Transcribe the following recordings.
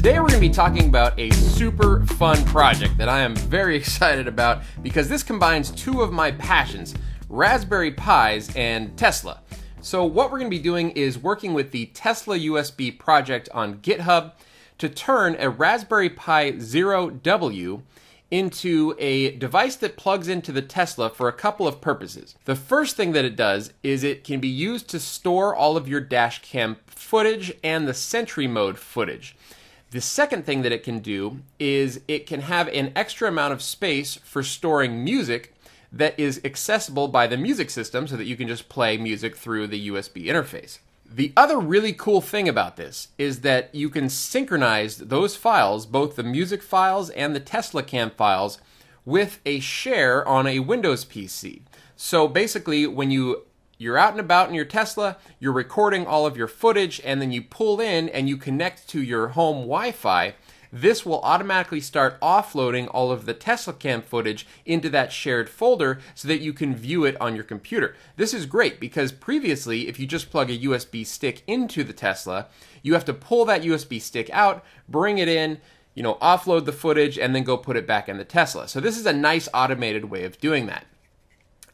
Today we're going to be talking about a super fun project that I am very excited about because this combines two of my passions, Raspberry Pis and Tesla. So what we're going to be doing is working with the TeslaUSB project on GitHub to turn a Raspberry Pi Zero W into a device that plugs into the Tesla for a couple of purposes. The first thing that it does is it can be used to store all of your Dashcam footage and the Sentry Mode footage. The second thing that it can do is it can have an extra amount of space for storing music that is accessible by the music system so that you can just play music through the USB interface. The other really cool thing about this is that you can synchronize those files, both the music files and the TeslaCam files, with a share on a Windows PC. So basically, when you're out and about in your Tesla, you're recording all of your footage, and then you pull in and you connect to your home Wi-Fi, this will automatically start offloading all of the TeslaCam footage into that shared folder so that you can view it on your computer. This is great because previously, if you just plug a USB stick into the Tesla, you have to pull that USB stick out, bring it in, offload the footage, and then go put it back in the Tesla. So this is a nice automated way of doing that.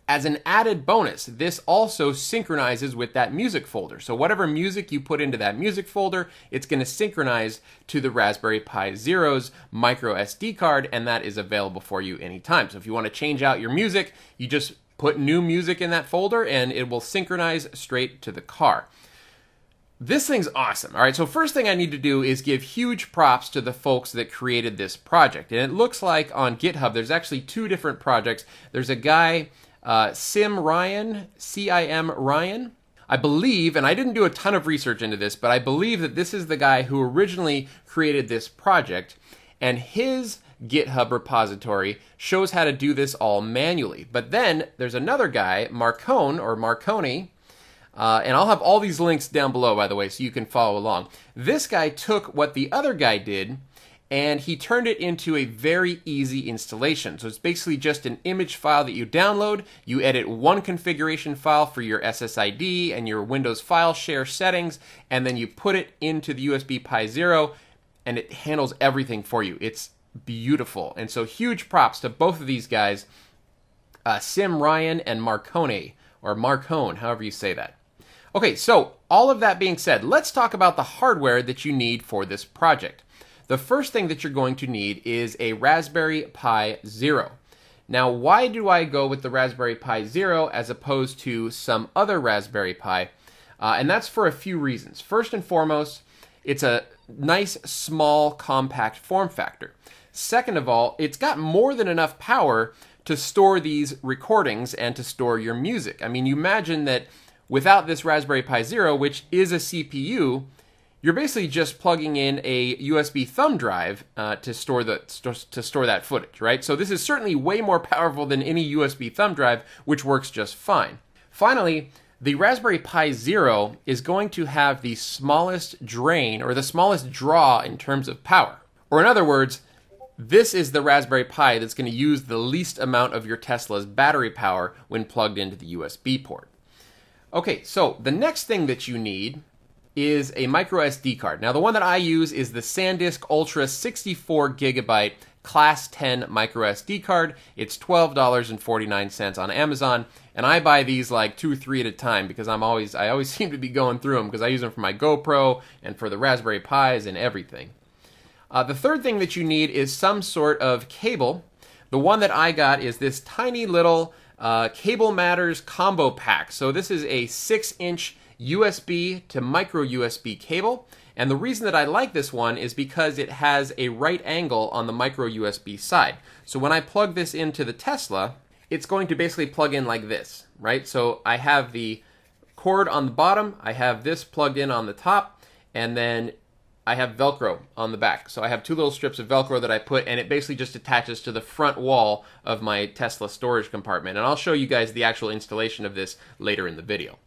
As an added bonus, this also synchronizes with that music folder. So whatever music you put into that music folder, it's going to synchronize to the Raspberry Pi Zero's micro SD card, and that is available for you anytime. So if you want to change out your music, you just put new music in that folder and it will synchronize straight to the car. This thing's awesome. All right, so first thing I need to do is give huge props to the folks that created this project. And it looks like on GitHub, there's actually two different projects. There's a guy, Cim Ryan, C-I-M Ryan. I believe, and I didn't do a ton of research into this, but I believe that this is the guy who originally created this project, and his GitHub repository shows how to do this all manually. But then there's another guy, Marconi, and I'll have all these links down below, by the way, so you can follow along. This guy took what the other guy did, and he turned it into a very easy installation. So it's basically just an image file that you download, you edit one configuration file for your SSID and your Windows file share settings, and then you put it into the USB Pi Zero, and it handles everything for you. It's beautiful. And so huge props to both of these guys, Cim Ryan and Marconi, or Marcone, however you say that. Okay, so all of that being said, let's talk about the hardware that you need for this project. The first thing that you're going to need is a Raspberry Pi Zero. Now, why do I go with the Raspberry Pi Zero as opposed to some other Raspberry Pi? And that's for a few reasons. First and foremost, it's a nice, small, compact form factor. Second of all, it's got more than enough power to store these recordings and to store your music. I mean, you imagine that without this Raspberry Pi Zero, which is a CPU, you're basically just plugging in a USB thumb drive to store that footage, right? So this is certainly way more powerful than any USB thumb drive, which works just fine. Finally, the Raspberry Pi Zero is going to have the smallest drain, or the smallest draw in terms of power. Or in other words, this is the Raspberry Pi that's going to use the least amount of your Tesla's battery power when plugged into the USB port. Okay, so the next thing that you need is a micro SD card. Now, the one that I use is the SanDisk Ultra 64 gigabyte Class 10 micro SD card. It's $12.49 on Amazon, and I buy these like 2 or 3 at a time because I always seem to be going through them because I use them for my GoPro and for the Raspberry Pis and everything. The third thing that you need is some sort of cable. The one that I got is this tiny little Cable Matters combo pack. So this is a 6-inch USB to micro USB cable, and the reason that I like this one is because it has a right angle on the micro USB side. So when I plug this into the Tesla, it's going to basically plug in like this, right? So I have the cord on the bottom, I have this plugged in on the top, and then I have Velcro on the back. So I have 2 little strips of Velcro that I put, and it basically just attaches to the front wall of my Tesla storage compartment. And I'll show you guys the actual installation of this later in the video.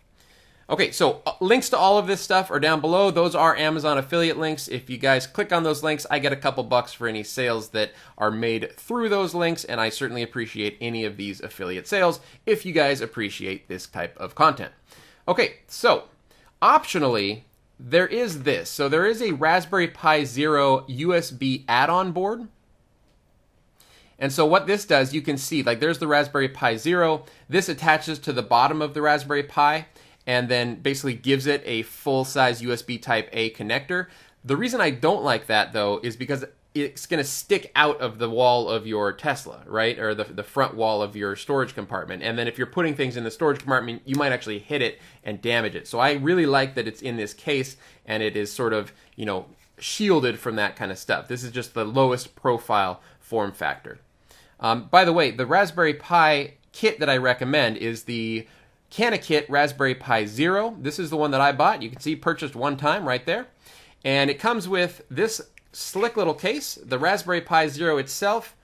Okay, so links to all of this stuff are down below. Those are Amazon affiliate links. If you guys click on those links, I get a couple bucks for any sales that are made through those links, and I certainly appreciate any of these affiliate sales if you guys appreciate this type of content. Okay, so optionally, there is this. So there is a Raspberry Pi Zero USB add-on board. And so what this does, you can see, like there's the Raspberry Pi Zero. This attaches to the bottom of the Raspberry Pi and then basically gives it a full-size USB Type A connector. The reason I don't like that, though, is because it's going to stick out of the wall of your Tesla, right? Or the front wall of your storage compartment. And then if you're putting things in the storage compartment, you might actually hit it and damage it. So I really like that it's in this case and it is sort of, you know, shielded from that kind of stuff. This is just the lowest profile form factor. By the way, the Raspberry Pi kit that I recommend is the CanaKit Raspberry Pi Zero. This is the one that I bought. You can see purchased one time right there. And it comes with this slick little case, the Raspberry Pi Zero itself,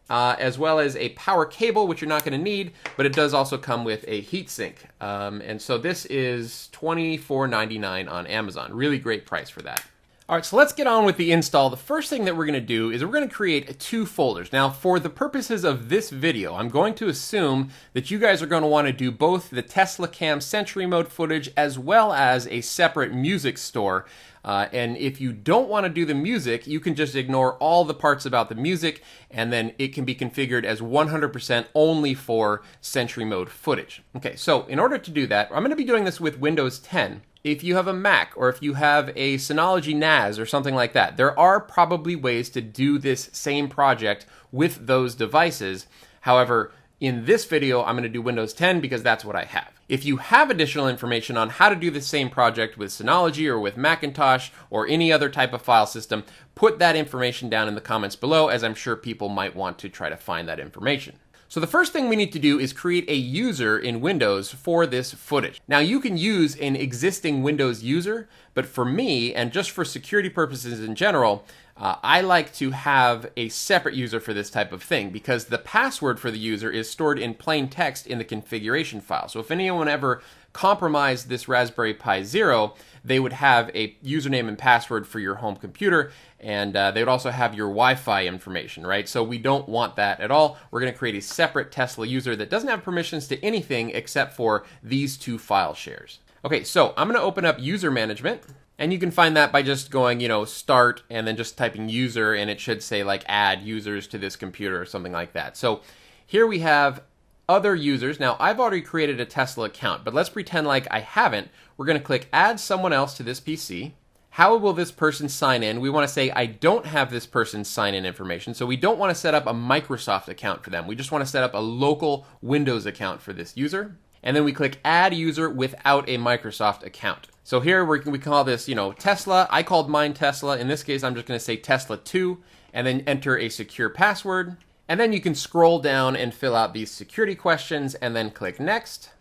as well as a power cable, which you're not going to need, but it does also come with a heatsink. And so this is $24.99 on Amazon. Really great price for that. All right, so let's get on with the install. The first thing that we're going to do is we're going to create 2 folders. Now, for the purposes of this video, I'm going to assume that you guys are going to want to do both the TeslaCam Sentry Mode footage as well as a separate music store. And if you don't want to do the music, you can just ignore all the parts about the music, and then it can be configured as 100% only for Sentry Mode footage. Okay, so in order to do that, I'm going to be doing this with Windows 10. If you have a Mac or if you have a Synology NAS or something like that, there are probably ways to do this same project with those devices. However, in this video, I'm going to do Windows 10 because that's what I have. If you have additional information on how to do the same project with Synology or with Macintosh or any other type of file system, put that information down in the comments below, as I'm sure people might want to try to find that information. So the first thing we need to do is create a user in Windows for this footage. Now you can use an existing Windows user, but for me, and just for security purposes in general, I like to have a separate user for this type of thing because the password for the user is stored in plain text in the configuration file. So if anyone ever compromised this Raspberry Pi Zero, they would have a username and password for your home computer, and they would also have your Wi-Fi information, right? So we don't want that at all. We're going to create a separate Tesla user that doesn't have permissions to anything except for these 2 file shares. Okay, so I'm going to open up user management. And you can find that by just going, you know, start and then just typing user, and it should say like add users to this computer or something like that. So here we have other users. Now I've already created a Tesla account, but let's pretend like I haven't. We're going to click add someone else to this PC. How will this person sign in? We want to say I don't have this person's sign in information. So we don't want to set up a Microsoft account for them. We just want to set up a local Windows account for this user. And then we click add user without a Microsoft account. So here we call this, you know, Tesla. I called mine Tesla. In this case, I'm just going to say Tesla2 and then enter a secure password. And then you can scroll down and fill out these security questions and then click next.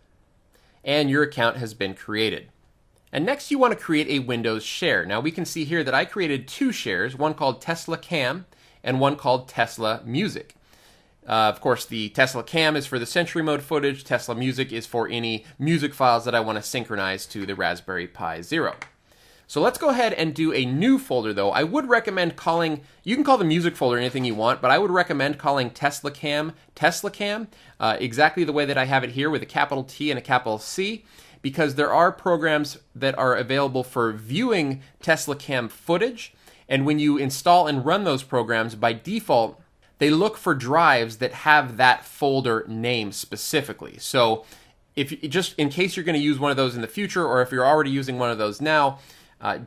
And your account has been created. And next you want to create a Windows share. Now we can see here that I created 2 shares, one called TeslaCam and one called Tesla Music. Of course, the TeslaCam is for the Sentry Mode footage. Tesla Music is for any music files that I want to synchronize to the Raspberry Pi Zero. So let's go ahead and do a new folder, though. I would recommend calling, you can call the music folder anything you want, but I would recommend calling TeslaCam TeslaCam, exactly the way that I have it here with a capital T and a capital C, because there are programs that are available for viewing TeslaCam footage. And when you install and run those programs, by default, they look for drives that have that folder name specifically. So if just in case you're going to use one of those in the future, or if you're already using one of those now,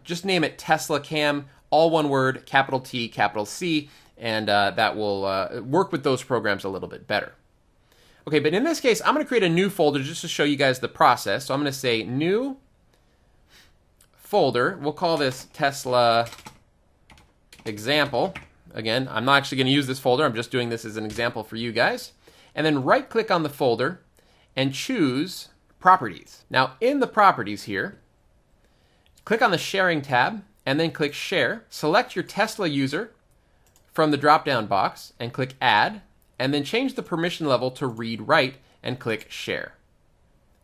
just name it TeslaCam, all one word, capital T, capital C, and that will work with those programs a little bit better. Okay, but in this case, I'm going to create a new folder just to show you guys the process. So I'm going to say new folder. We'll call this Tesla example. Again, I'm not actually going to use this folder. I'm just doing this as an example for you guys. And then right-click on the folder and choose Properties. Now, in the Properties here, click on the Sharing tab and then click Share. Select your Tesla user from the drop-down box and click Add, and then change the permission level to Read/Write and click Share.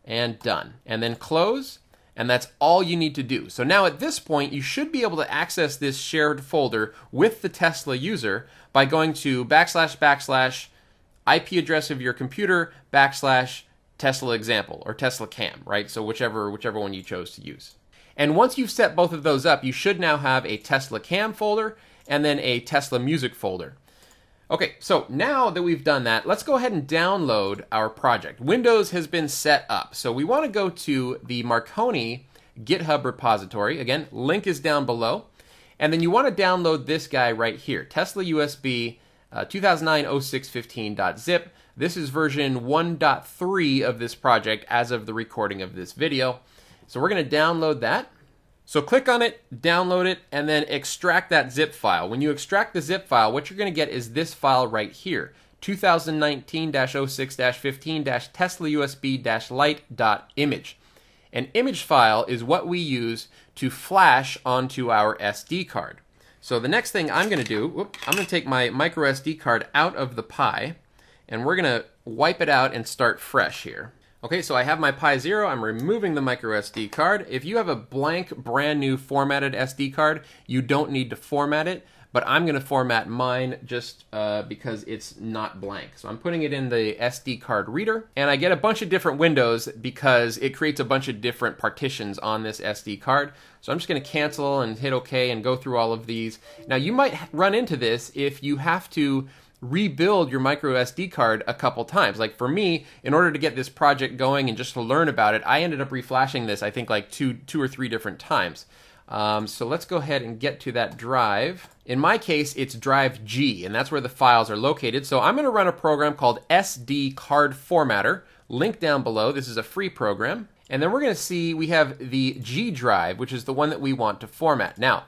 And done. And then close. And that's all you need to do. So now at this point, you should be able to access this shared folder with the Tesla user by going to // IP address of your computer / Tesla example or TeslaCam, right? So whichever one you chose to use. And once you've set both of those up, you should now have a Tesla Cam folder and then a Tesla Music folder. Okay, so now that we've done that, let's go ahead and download our project. Windows has been set up, so we want to go to the Marconi GitHub repository. Again, link is down below. And then you want to download this guy right here, TeslaUSB 2009-06-15.zip. This is version 1.3 of this project as of the recording of this video. So we're going to download that. So click on it, download it, and then extract that zip file. When you extract the zip file, what you're going to get is this file right here, 2019-06-15-TeslaUSB-Lite.image. An image file is what we use to flash onto our SD card. So the next thing I'm going to do, I'm going to take my micro SD card out of the Pi, and we're going to wipe it out and start fresh here. Okay, so I have my Pi 0, I'm removing the micro SD card. If you have a blank, brand new formatted SD card, you don't need to format it, but I'm going to format mine just because it's not blank. So I'm putting it in the SD card reader, and I get a bunch of different windows because it creates a bunch of different partitions on this SD card. So I'm just going to cancel and hit OK and go through all of these. Now you might run into this if you have to rebuild your micro SD card a couple times. Like for me, in order to get this project going and just to learn about it, I ended up reflashing this, I think like two or three different times. So let's go ahead and get to that drive. In my case, it's drive G, and that's where the files are located. So I'm going to run a program called SD Card Formatter, link down below. This is a free program. And then we're going to see we have the G drive, which is the one that we want to format. Now,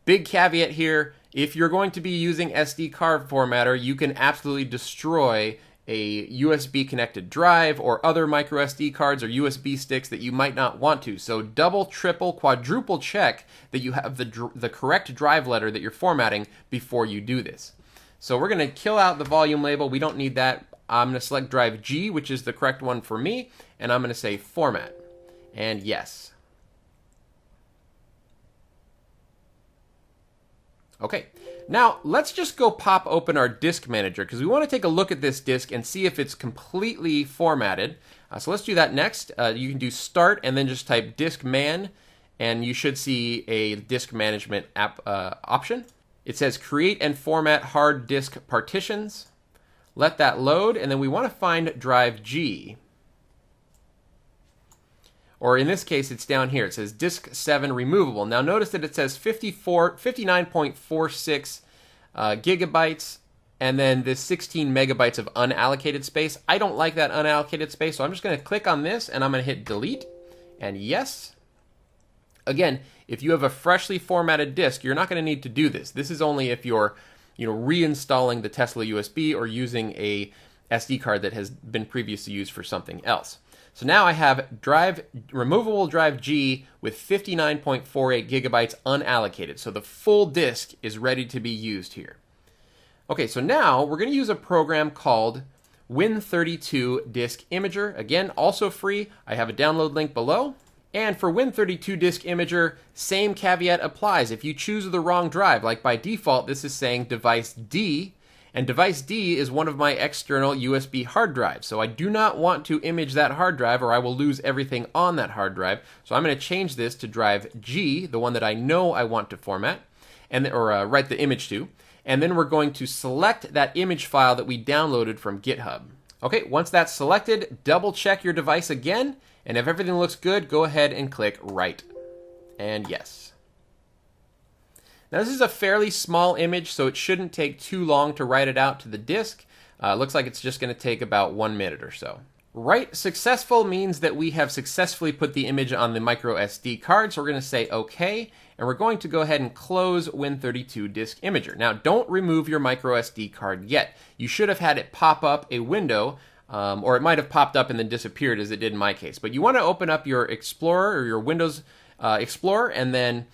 big caveat here, if you're going to be using SD card formatter, you can absolutely destroy a USB connected drive or other micro SD cards or USB sticks that you might not want to. So double, triple, quadruple check that you have the correct drive letter that you're formatting before you do this. So we're going to kill out the volume label. We don't need that. I'm going to select drive G, which is the correct one for me, and I'm going to say format. And yes. Okay, now let's just go pop open our disk manager because we want to take a look at this disk and see if it's completely formatted. So let's do that next. You can do start and then just type disk man, and you should see a disk management app option. It says create and format hard disk partitions. Let that load, and then we want to find drive G. Or in this case, it's down here. It says disk 7 removable. Now notice that it says 59.46 gigabytes, and then this 16 megabytes of unallocated space. I don't like that unallocated space, so I'm just going to click on this, and I'm going to hit delete, and yes. Again, if you have a freshly formatted disk, you're not going to need to do this. This is only if you're reinstalling the Tesla USB or using a SD card that has been previously used for something else. So now I have removable drive G with 59.48 gigabytes unallocated. So the full disk is ready to be used here. Okay, so now we're going to use a program called Win32 Disk Imager. Again, also free. I have a download link below. And for Win32 Disk Imager, same caveat applies. If you choose the wrong drive, like by default, this is saying device D, and device D is one of my external USB hard drives. So I do not want to image that hard drive or I will lose everything on that hard drive. So I'm going to change this to drive G, the one that I know I want to format, or write the image to. And then we're going to select that image file that we downloaded from GitHub. Okay, once that's selected, double check your device again. And if everything looks good, go ahead and click write. And yes. Now this is a fairly small image, so it shouldn't take too long to write it out to the disk. Looks like it's just going to take about 1 minute or so. Write successful means that we have successfully put the image on the micro SD card, so we're going to say OK, and we're going to go ahead and close Win32 Disk Imager. Now don't remove your micro SD card yet. You should have had it pop up a window, or it might have popped up and then disappeared as it did in my case. But you want to open up your Explorer or your Windows Explorer and then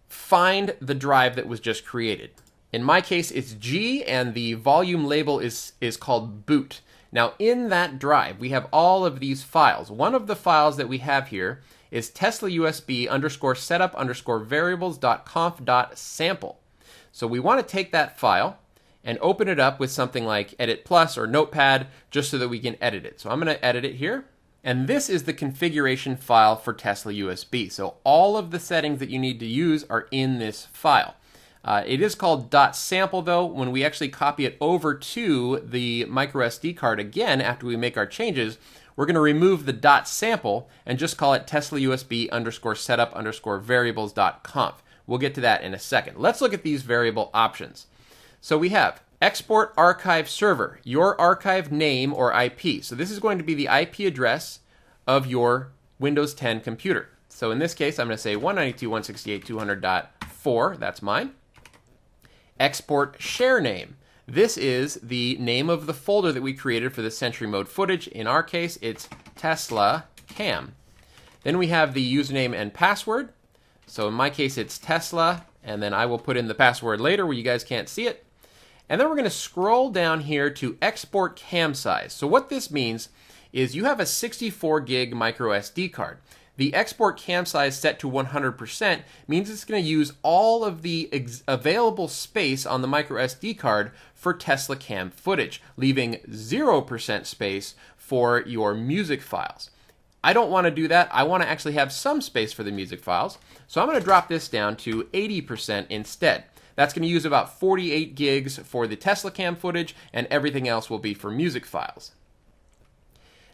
find the drive that was just created. In my case, it's G, and the volume label is called boot. Now, in that drive, we have all of these files. One of the files that we have here is TeslaUSB_setup_variables.conf.sample. So we want to take that file and open it up with something like Edit Plus or Notepad just so that we can edit it. So I'm going to edit it here, And this is the configuration file for TeslaUSB. So all of the settings that you need to use are in this file. It is called .sample though. When we actually copy it over to the microSD card again after we make our changes, we're going to remove the .sample and just call it TeslaUSB _setup _variables.conf. We'll get to that in a second. Let's look at these variable options. So we have export archive server, your archive name or IP. So this is going to be the IP address of your Windows 10 computer. So in this case, I'm going to say 192.168.200.4. That's mine. Export share name. This is the name of the folder that we created for the Sentry Mode footage. In our case, it's TeslaCam. Then we have the username and password. So in my case, it's Tesla, and then I will put in the password later where you guys can't see it. And then we're going to scroll down here to export cam size. So what this means is you have a 64 gig micro SD card. The export cam size set to 100% means it's going to use all of the available space on the micro SD card for Tesla Cam footage, leaving 0% space for your music files. I don't want to do that. I want to actually have some space for the music files. So I'm going to drop this down to 80% instead. That's going to use about 48 gigs for the Tesla Cam footage, and everything else will be for music files.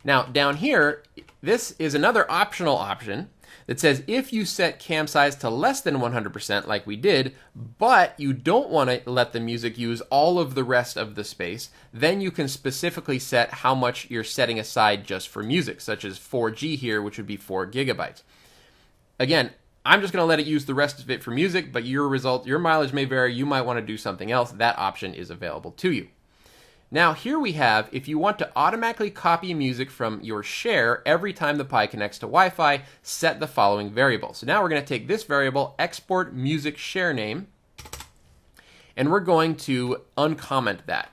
Now, down here, this is another optional option that says if you set cam size to less than 100%, like we did, but you don't want to let the music use all of the rest of the space, then you can specifically set how much you're setting aside just for music, such as 4G here, which would be 4 gigabytes. Again, I'm just going to let it use the rest of it for music, but your mileage may vary. You might want to do something else. That option is available to you. Now here we have, if you want to automatically copy music from your share every time the Pi connects to Wi-Fi, set the following variable. So now we're going to take this variable, export music share name, and we're going to uncomment that.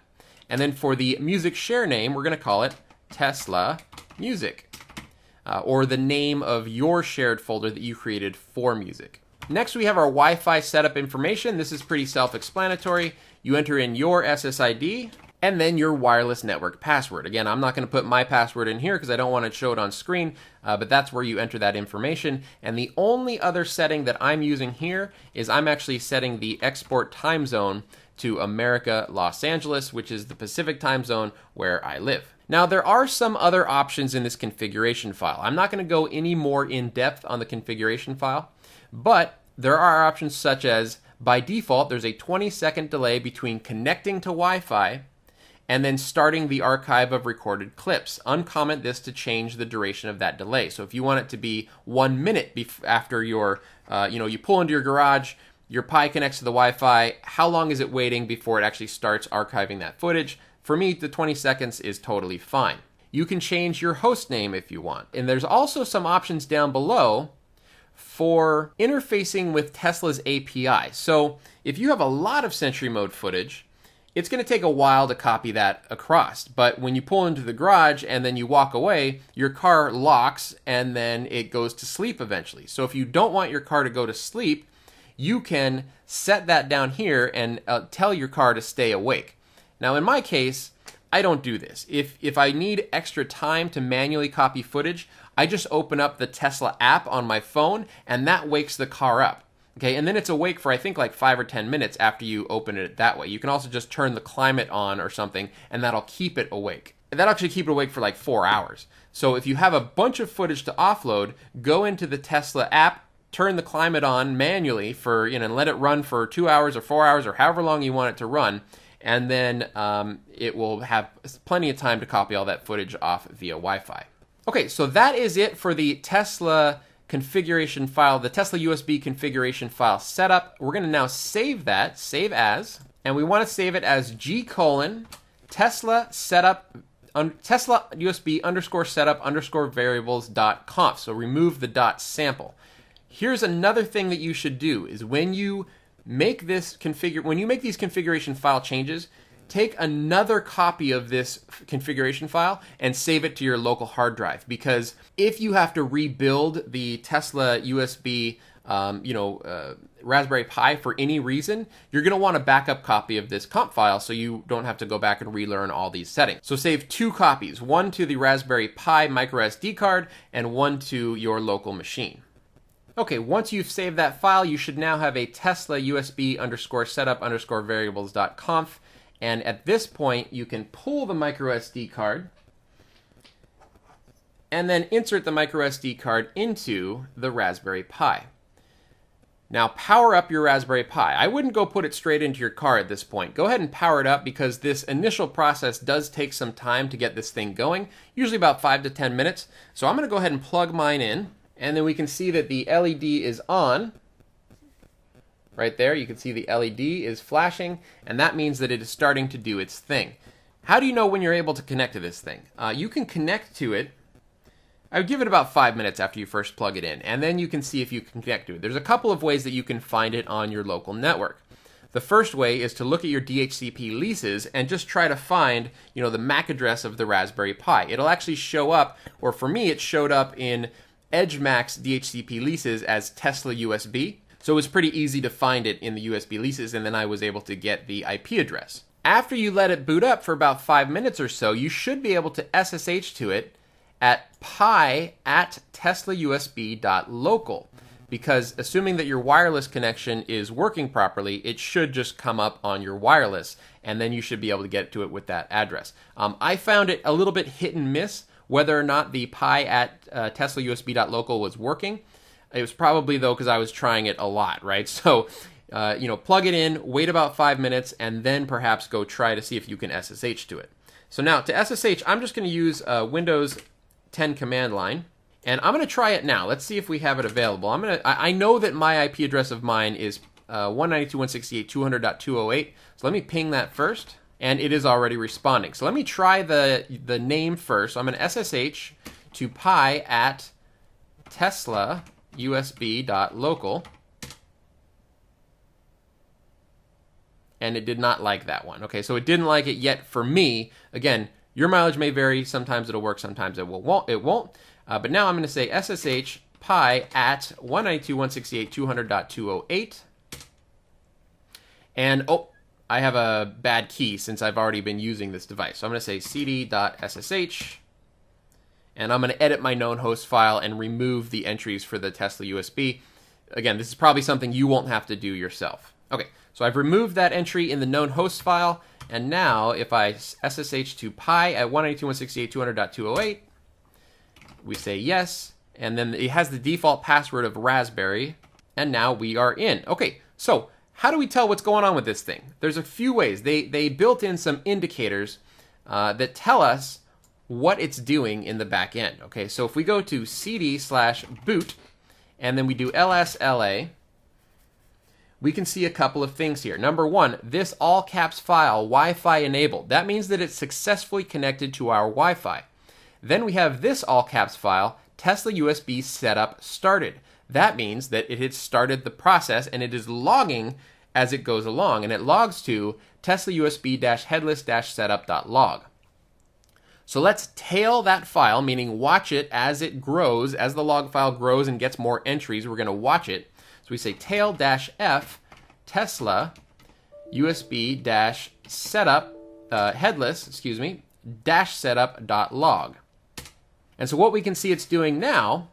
And then for the music share name, we're going to call it Tesla Music, or the name of your shared folder that you created for music. Next we have our Wi-Fi setup information. This is pretty self-explanatory. You enter in your SSID, and then your wireless network password. Again, I'm not going to put my password in here because I don't want to show it on screen, but that's where you enter that information. And the only other setting that I'm using here is I'm actually setting the export time zone to America, Los Angeles, which is the Pacific time zone where I live. Now, there are some other options in this configuration file. I'm not going to go any more in depth on the configuration file, but there are options such as, by default, there's a 20-second delay between connecting to Wi-Fi and then starting the archive of recorded clips. Uncomment this to change the duration of that delay. So if you want it to be 1 minute after your, you pull into your garage, your Pi connects to the Wi-Fi, how long is it waiting before it actually starts archiving that footage? For me, the 20 seconds is totally fine. You can change your host name if you want. And there's also some options down below for interfacing with Tesla's API. So if you have a lot of Sentry Mode footage, it's going to take a while to copy that across. But when you pull into the garage and then you walk away, your car locks and then it goes to sleep eventually. So if you don't want your car to go to sleep, you can set that down here and tell your car to stay awake. Now in my case, I don't do this. If I need extra time to manually copy footage, I just open up the Tesla app on my phone and that wakes the car up. Okay, and then it's awake for I think like 5 or 10 minutes after you open it that way. You can also just turn the climate on or something and that'll keep it awake. That'll actually keep it awake for like 4 hours. So if you have a bunch of footage to offload, go into the Tesla app, turn the climate on manually for, and let it run for 2 hours or 4 hours or however long you want it to run. And then it will have plenty of time to copy all that footage off via Wi-Fi. Okay, so that is it for the Tesla configuration file, the TeslaUSB configuration file setup. We're going to now save that, save as, and we want to save it as Tesla setup, TeslaUSB _setup _variables.conf. So remove the .sample. Here's another thing that you should do is when you make these configuration file changes, take another copy of this configuration file and save it to your local hard drive, because if you have to rebuild the Tesla USB Raspberry Pi for any reason, you're going to want a backup copy of this comp file so you don't have to go back and relearn all these settings. So save 2 copies, one to the Raspberry Pi microSD card and one to your local machine. Okay, once you've saved that file, you should now have a TeslaUSB_setup_variables.conf, and at this point you can pull the microSD card and then insert the microSD card into the Raspberry Pi. Now power up your Raspberry Pi. I wouldn't go put it straight into your car at this point. Go ahead and power it up, because this initial process does take some time to get this thing going, usually about 5 to 10 minutes. So I'm going to go ahead and plug mine in, and then we can see that the LED is on. Right there, you can see the LED is flashing, and that means that it is starting to do its thing. How do you know when you're able to connect to this thing? You can connect to it. I would give it about 5 minutes after you first plug it in, and then you can see if you can connect to it. There's a couple of ways that you can find it on your local network. The first way is to look at your DHCP leases and just try to find, the MAC address of the Raspberry Pi. It'll actually show up, or for me, it showed up in EdgeMac's DHCP leases as TeslaUSB. So it was pretty easy to find it in the USB leases, and then I was able to get the IP address. After you let it boot up for about 5 minutes or so, you should be able to SSH to it at pi@teslausb.local, because assuming that your wireless connection is working properly, it should just come up on your wireless, and then you should be able to get to it with that address. I found it a little bit hit and miss whether or not the pi@teslausb.local was working. It was probably, though, because I was trying it a lot, right? So, plug it in, wait about 5 minutes, and then perhaps go try to see if you can SSH to it. So now, to SSH, I'm just going to use Windows 10 command line, and I'm going to try it now. Let's see if we have it available. I know that my IP address of mine is 192.168.200.208, so let me ping that first, and it is already responding. So let me try the name first. So I'm going to SSH to pi@teslausb.local, and it did not like that one. Okay, so it didn't like it yet for me. Again, your mileage may vary. Sometimes it'll work, sometimes it won't. But now I'm going to say SSH pi@192.168.200.208. And, I have a bad key since I've already been using this device. So I'm going to say cd.ssh, and I'm going to edit my known host file and remove the entries for the Tesla USB. Again, this is probably something you won't have to do yourself. Okay, so I've removed that entry in the known host file, and now if I SSH to pi@192.168.200.208, we say yes, and then it has the default password of Raspberry, and now we are in. Okay, so how do we tell what's going on with this thing? There's a few ways. They built in some indicators that tell us what it's doing in the back end. Okay, so if we go to cd/boot, and then we do lsla, we can see a couple of things here. Number one, this all caps file, Wi-Fi enabled. That means that it's successfully connected to our Wi-Fi. Then we have this all caps file, Tesla USB setup started. That means that it has started the process, and it is logging as it goes along, and it logs to TeslaUSB-headless-setup.log. So let's tail that file, meaning watch it as it grows. As the log file grows and gets more entries, we're going to watch it. So we say tail-f Tesla USB-setup headless-setup.log. And so what we can see it's doing now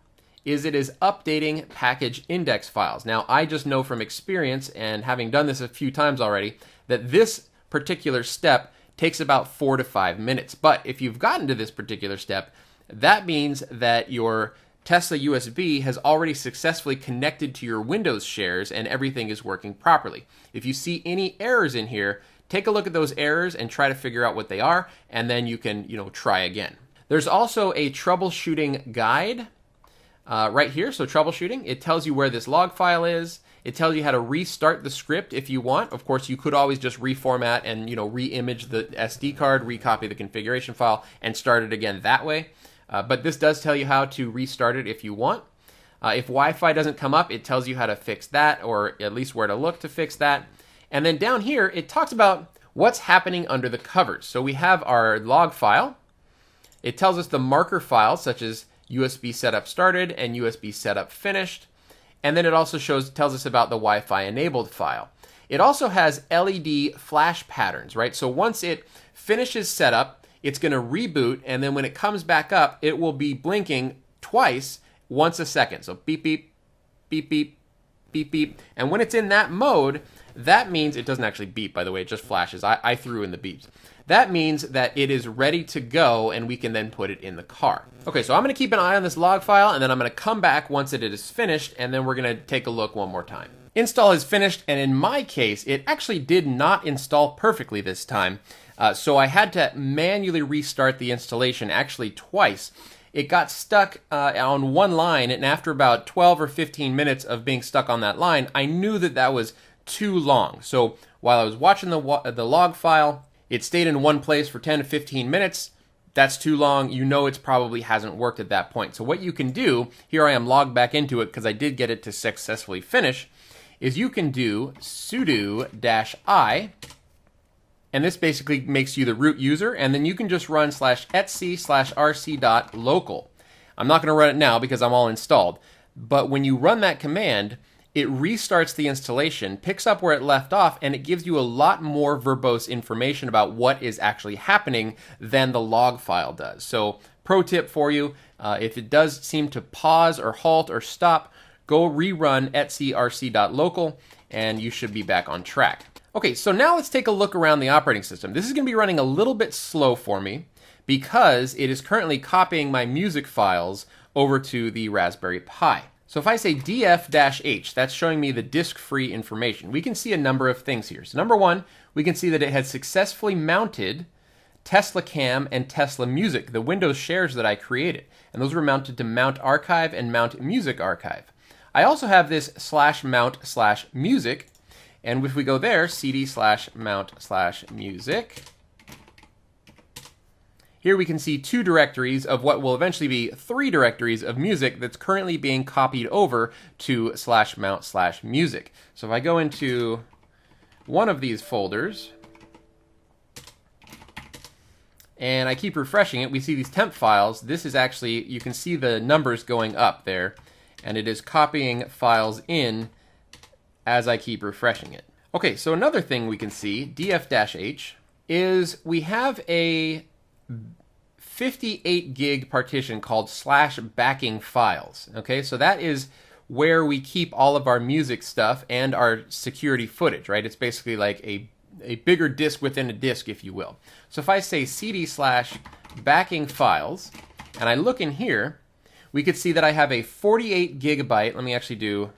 is it is updating package index files. Now, I just know from experience, and having done this a few times already, that this particular step takes about 4 to 5 minutes. But if you've gotten to this particular step, that means that your Tesla USB has already successfully connected to your Windows shares and everything is working properly. If you see any errors in here, take a look at those errors and try to figure out what they are, and then you can, try again. There's also a troubleshooting guide right here. So troubleshooting, it tells you where this log file is. It tells you how to restart the script if you want. Of course, you could always just reformat and re-image the SD card, recopy the configuration file, and start it again that way. But this does tell you how to restart it if you want. If Wi-Fi doesn't come up, it tells you how to fix that, or at least where to look to fix that. And then down here, it talks about what's happening under the covers. So we have our log file. It tells us the marker files such as USB setup started and USB setup finished. And then it also tells us about the Wi-Fi enabled file. It also has LED flash patterns, right? So once it finishes setup, it's going to reboot, and then when it comes back up, it will be blinking twice, once a second. So beep, beep, beep, beep, beep, beep. And when it's in that mode, that means, it doesn't actually beep, by the way, it just flashes. I threw in the beeps. That means that it is ready to go, and we can then put it in the car. Okay, so I'm going to keep an eye on this log file, and then I'm going to come back once it is finished, and then we're going to take a look one more time. Install is finished, and in my case, it actually did not install perfectly this time. So I had to manually restart the installation, actually twice. It got stuck on one line, and after about 12 or 15 minutes of being stuck on that line, I knew that that was too long. So while I was watching the log file, it stayed in one place for 10 to 15 minutes. That's too long. You know it probably hasn't worked at that point. So what you can do, here I am logged back into it because I did get it to successfully finish, is you can do sudo -i, and this basically makes you the root user, and then you can just run /etc/rc.local. I'm not going to run it now because I'm all installed, but when you run that command, it restarts the installation, picks up where it left off, and it gives you a lot more verbose information about what is actually happening than the log file does. So, pro tip for you, if it does seem to pause or halt or stop, go rerun /etc/rc.local, and you should be back on track. Okay, so now let's take a look around the operating system. This is going to be running a little bit slow for me because it is currently copying my music files over to the Raspberry Pi. So if I say df-h, that's showing me the disk-free information. We can see a number of things here. So number one, we can see that it has successfully mounted TeslaCam and Tesla Music, the Windows shares that I created. And those were mounted to Mount Archive and Mount Music Archive. I also have this /mount/music, and if we go there, cd/mount/music, here we can see two directories of what will eventually be three directories of music that's currently being copied over to /mount/music. So if I go into one of these folders, and I keep refreshing it, we see these temp files. This is actually, you can see the numbers going up there, and it is copying files in as I keep refreshing it. Okay, so another thing we can see, df-h, is we have a 58 gig partition called /backing files. Okay, so that is where we keep all of our music stuff and our security footage, right? It's basically like a bigger disk within a disk, if you will. So if I say cd/backing files, and I look in here, we could see that I have a 48 gigabyte, let me actually do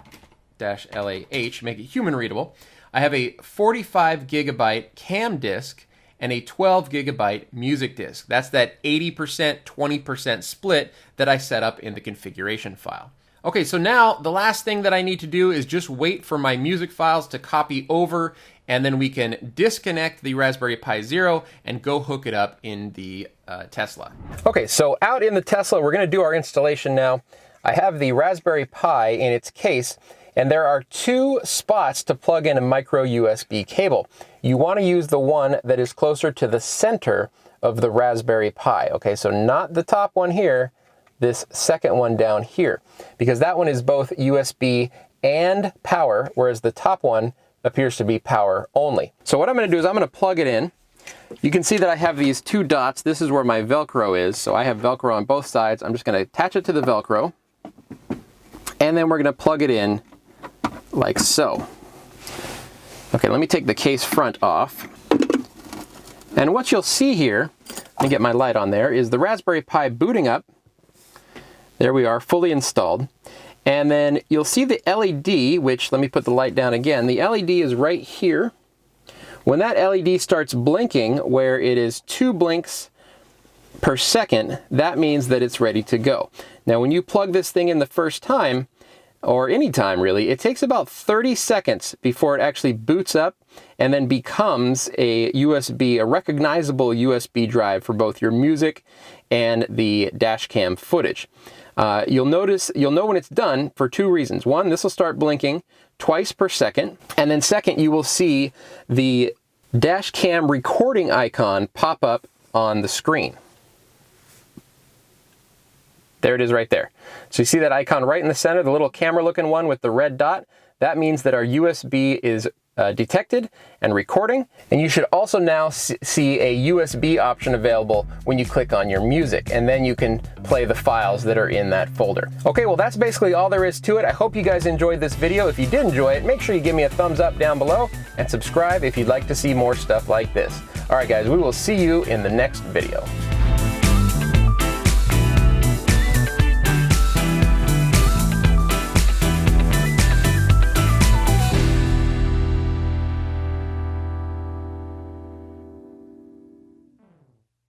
-lah, make it human readable. I have a 45 gigabyte CAM disk and a 12 gigabyte music disk. That's that 80%, 20% split that I set up in the configuration file. Okay, so now the last thing that I need to do is just wait for my music files to copy over, and then we can disconnect the Raspberry Pi Zero and go hook it up in the Tesla. Okay, so out in the Tesla, we're going to do our installation now. I have the Raspberry Pi in its case, and there are two spots to plug in a micro USB cable. You want to use the one that is closer to the center of the Raspberry Pi. Okay, so not the top one here, this second one down here, because that one is both USB and power, whereas the top one appears to be power only. So what I'm going to do is I'm going to plug it in. You can see that I have these two dots. This is where my Velcro is, so I have Velcro on both sides. I'm just going to attach it to the Velcro, and then we're going to plug it in like so. Okay, let me take the case front off. And what you'll see here, let me get my light on there, is the Raspberry Pi booting up. There we are, fully installed. And then you'll see the LED, which, let me put the light down again. The LED is right here. When that LED starts blinking, where it is 2 blinks per second, that means that it's ready to go. Now, when you plug this thing in the first time, or any time really, it takes about 30 seconds before it actually boots up and then becomes a USB, a recognizable USB drive for both your music and the Dashcam footage. You'll know when it's done for two reasons. One, this will start blinking twice per second, and then second, you will see the Dashcam recording icon pop up on the screen. There it is right there. So you see that icon right in the center, the little camera looking one with the red dot? That means that our USB is detected and recording. And you should also now see a USB option available when you click on your music, and then you can play the files that are in that folder. Okay, well that's basically all there is to it. I hope you guys enjoyed this video. If you did enjoy it, make sure you give me a thumbs up down below and subscribe if you'd like to see more stuff like this. All right guys, we will see you in the next video.